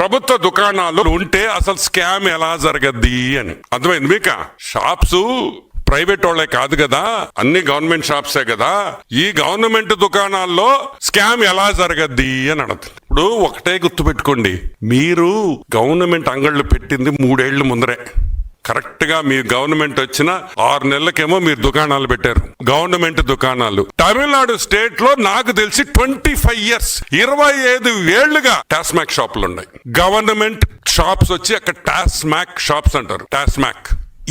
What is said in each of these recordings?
ప్రభుత్వ దుకాణాలు ఉంటే అసలు స్కామ్ ఎలా జరగద్ది అని అర్థమైంది మీకు. షాప్స్ ప్రైవేట్ వాళ్ళే కాదు కదా, అన్ని గవర్నమెంట్ షాప్సే కదా. ఈ గవర్నమెంట్ దుకాణాల్లో స్కామ్ ఎలా జరగద్ది అని అడుగుతుంది. ఇప్పుడు ఒకటే గుర్తు పెట్టుకోండి, మీరు గవర్నమెంట్ అంగళ్ళు పెట్టింది 3 ఏళ్ల ముందరే. కరెక్ట్ గా మీ గవర్నమెంట్ వచ్చిన 6 నెలలకేమో మీరు దుకాణాలు పెట్టారు, గవర్నమెంట్ దుకాణాలు. తమిళనాడు స్టేట్ లో నాకు తెలిసి 25 ఇయర్స్ 25 ఏళ్లుగా టాస్మాక్ షాపులు ఉన్నాయి. గవర్నమెంట్ షాప్స్ వచ్చి అక్కడ టాస్మాక్ షాప్స్ అంటారు. టాస్మాక్,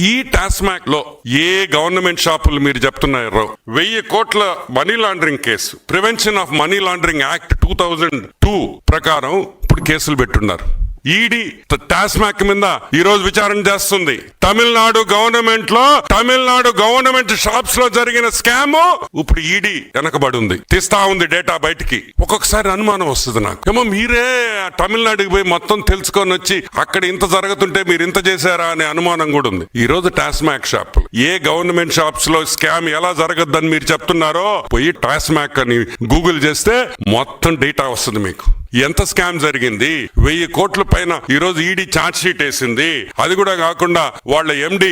ఈ టాస్మాక్ లో ఏ గవర్నమెంట్ షాపులు మీరు చెప్తున్నారో 1000 కోట్ల money laundering case, prevention of money laundering act 2002 ప్రకారం ఇప్పుడు కేసులు పెట్టున్నారు. ఈడీ టాస్మాక్ మీద ఈ రోజు విచారణ చేస్తుంది. తమిళనాడు గవర్నమెంట్ షాప్స్ లో జరిగిన స్కామ్ ఇప్పుడు ఈడీ వెనకబడి ఉంది, తీస్తా ఉంది డేటా బయటికి. ఒక్కొక్కసారి అనుమానం వస్తుంది నాకు, ఏమో మీరే తమిళనాడుకి పోయి మొత్తం తెలుసుకొని వచ్చి అక్కడ ఇంత జరుగుతుంటే మీరు ఇంత చేశారా అనే అనుమానం కూడా ఉంది. ఈ రోజు టాస్మాక్ షాపులు ఏ గవర్నమెంట్ షాప్స్ లో స్కామ్ ఎలా జరగద్దని మీరు చెప్తున్నారో పోయి టాస్మాక్ అని గూగుల్ చేస్తే మొత్తం డేటా వస్తుంది మీకు. ఎంత స్కామ్ జరిగింది, 1000 కోట్ల పైన ఈ రోజు ఈడీ ఛార్జ్ షీట్ వేసింది. అది కూడా కాకుండా వాళ్ళ ఎండి,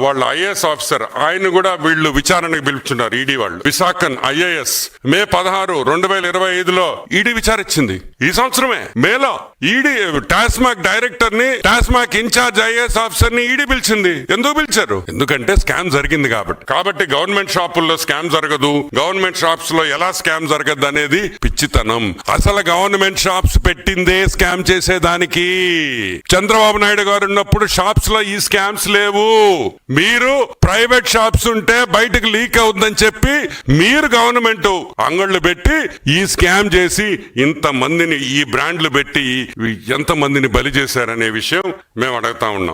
వాళ్ళ ఐఏఎస్ ఆఫీసర్, ఆయన కూడా వీళ్ళు విచారణకు పిలుచున్నారు. ఈడీ వాళ్ళు విశాఖన్ ఐఏఎస్ మే 16, 2025లో ఈడీ విచారించింది. ఈ సంవత్సరమే మేలో ఈడీ టాస్మాక్ డైరెక్టర్ ని, టాస్మాక్ ఇన్ఛార్జ్ ఐఏఎస్ ఆఫీసర్ ని ఈడీ పిలిచింది. ఎందుకు పిలిచారు? ఎందుకంటే స్కామ్ జరిగింది కాబట్టి గవర్నమెంట్ షాపుల్లో స్కామ్ జరగదు, గవర్నమెంట్ షాప్స్ లో ఎలా స్కామ్ జరగదు అనేది పిచ్చితనం. అసలు గవర్నమెంట్ షాప్స్ పెట్టిందే స్కామ్ చేసేదానికి. చంద్రబాబు నాయుడు గారు ఉన్నప్పుడు షాప్స్ లో ఈ స్కామ్స్ లేవు. మీరు ప్రైవేట్ షాప్స్ ఉంటే బయటకు లీక్ అవుతుందని చెప్పి మీరు గవర్నమెంట్ అంగళ్ళు పెట్టి ఈ స్కామ్ చేసి ఇంత మందిని, ఈ బ్రాండ్లు పెట్టి ఎంత మందిని బలి చేశారనే విషయం మేము అడుగుతా ఉన్నాం.